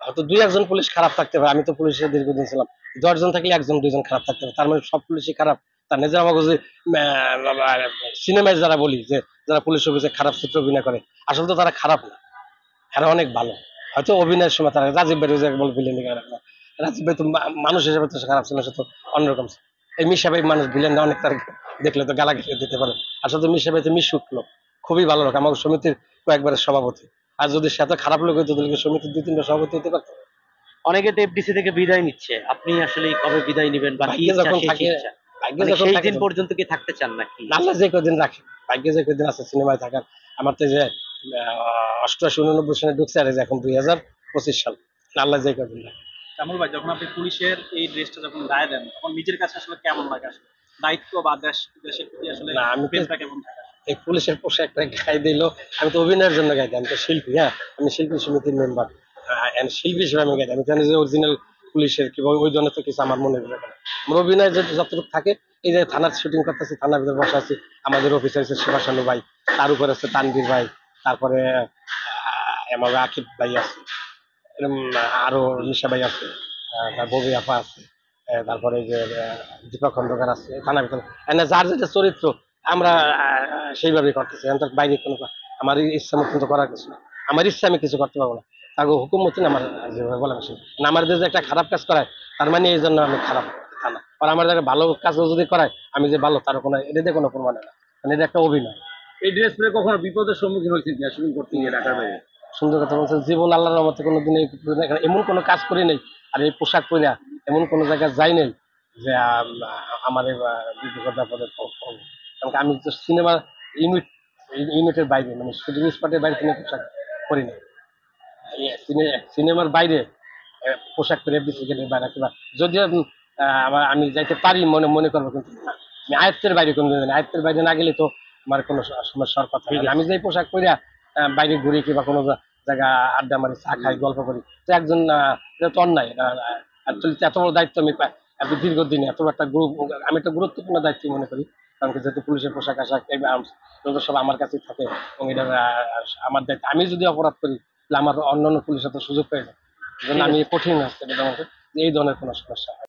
হয়তো দুই একজন পুলিশ খারাপ থাকতে পারে, আমি তো পুলিশে দীর্ঘদিন ছিলাম, 10 জন থাকলে একজন দুইজন খারাপ থাকতে পারে, তার মানে সব পুলিশই খারাপ? তার নিজের আমাকে যে সিনেমায় যারা বলি যে যারা পুলিশ অফিসে খারাপ চিত্র অভিনয় করে, আসলে তো তারা খারাপ না, এরা অনেক ভালো। হয়তো অভিনয়ের সময় তারা রাজীব ভাই যে বল ভিলেন, রাজীব ভাই তো মানুষ হিসেবে তো সে খারাপ ছিল, সে তো অন্যরকম ছিল। এই মিশা ভাই মানুষ ভিলেন অনেক তার দেখলে তো গালা দিতে পারে, আসলে তো মিশা ভাই তো মিশুক লোক, খুবই ভালো লোক, আমার সমিতির কয়েকবারের সভাপতি। আর যদি সে এত খারাপ লোক হইতো তাহলে কি সমিতির 2-3টা সভাপতি হতে পারতো? অনেকে তো এফডিসি থেকে বিদায় নিচ্ছে, আপনি আসলে কবে বিদায় নেবেন বা কি ভাগ্যে ইচ্ছা যখন শেষ থাকে, ইচ্ছা? ভাগ্যে মানে যখন সেই থাকে দিন পর্যন্ত কি থাকতে চান নাকি? আল্লাহ যে কদিন রাখে, ভাগ্যে যে কদিন আছে সিনেমায় থাকার। আমার তো যে 88-89 সালে ঢুকছে, আর এই যে এখন 2025 সাল, আল্লাহ যে কদিন রাখে। কামরুল ভাই, যখন আপনি পুলিশের এই ড্রেসটা যখন গায়ে দেন তখন নিজের কাছে আসলে কেমন লাগে? আসলে দায়িত্ব বা দেশের প্রতি আসলে না, আমি তো প্রেমটা কেমন থাকে? এই পুলিশের পোশাকটা গায়ে দিল, আমি তো অভিনয়ের জন্য গাই দিই, আমি তো শিল্পী, হ্যাঁ, আমি শিল্পী সমিতির মেম্বার, শিল্পী হিসেবে আমি গাই দিই। আমি জানি যে অরিজিনাল পুলিশের কি ওই ধরনের তো কিছু আমার মনে হয় না। আমার অভিনয় যতটুকু থাকে, এই যে থানার শুটিং করতেছি, থানার ভিতরে বসে আছি, আমাদের অফিসার আছে শিবাসানু ভাই, তার উপরে আছে তানভীর ভাই, তারপরে আমার আকিব ভাই আছে, এরকম আরো নিশা ভাই আছে, ববি আপা আছে, তারপরে এই যে দীপক খন্দকার আছে থানার ভিতরে। যার যেটা চরিত্র আমরা সেইভাবেই করতেছি, এখন তার বাইরে কোনো আমার ইচ্ছা মতো তো করার কিছু না, আমার ইচ্ছা আমি কিছু করতে পারবো না, তাকে হুকুম মতন আমার যেভাবে বলা বেশি। আমার যে একটা খারাপ কাজ করায়, তার মানে এই জন্য আমি খারাপ, তা না। আর আমার যারা ভালো কাজ যদি করায়, আমি যে ভালো তার কোনো এটাতে কোনো প্রমাণ হয় না, মানে এটা একটা অভিনয়। এই ড্রেস পরে কখনো বিপদের সম্মুখীন হয়েছেন কিনা শুটিং করতে গিয়ে ঢাকার বাইরে? সুন্দর কথা বলছেন, জীবন আল্লাহর রহমতে কোনোদিন এমন কোনো কাজ করি নাই, আর এই পোশাক পরিয়া এমন কোনো জায়গায় যাই নাই যে আমার বিপদ আপদে পড়বো। কারণ কি আমি তো সিনেমা ইউনিট ইউনিটের বাইরে, মানে শুটিং স্পটের বাইরে কোনো পোশাক করি নাই। সিনেমার বাইরে পোশাক পরে বিসিকেটের বাইরে কিংবা যদিও আমি যাইতে পারি মনে মনে করবো, কিন্তু না, আমি আয়ত্তের বাইরে কোনো দিন আয়ত্তের বাইরে না গেলে তো আমার কোনো সমস্যার কথা নেই। আমি যে পোশাক পরিয়া বাইরে ঘুরি কিংবা কোনো জায়গা আড্ডা মারি, চা খাই, গল্প করি, তো একজন এটা তো অন্যায়। অ্যাকচুয়ালি এত বড় দায়িত্ব আমি এত দীর্ঘদিনে এত একটা আমি একটা গুরুত্বপূর্ণ দায়িত্ব মনে করি। কারণ কি যেহেতু পুলিশের পোশাক আশাক আর্মস এগুলো সব আমার কাছেই থাকে, এবং এটা আমার দায়িত্ব। আমি যদি অপরাধ করি তাহলে আমার অন্যান্য পুলিশ তো সুযোগ পেয়ে যায়, এই জন্য ঠিক আমি আছে। কঠিন হচ্ছে এই ধরনের কোনো সমস্যা হয়।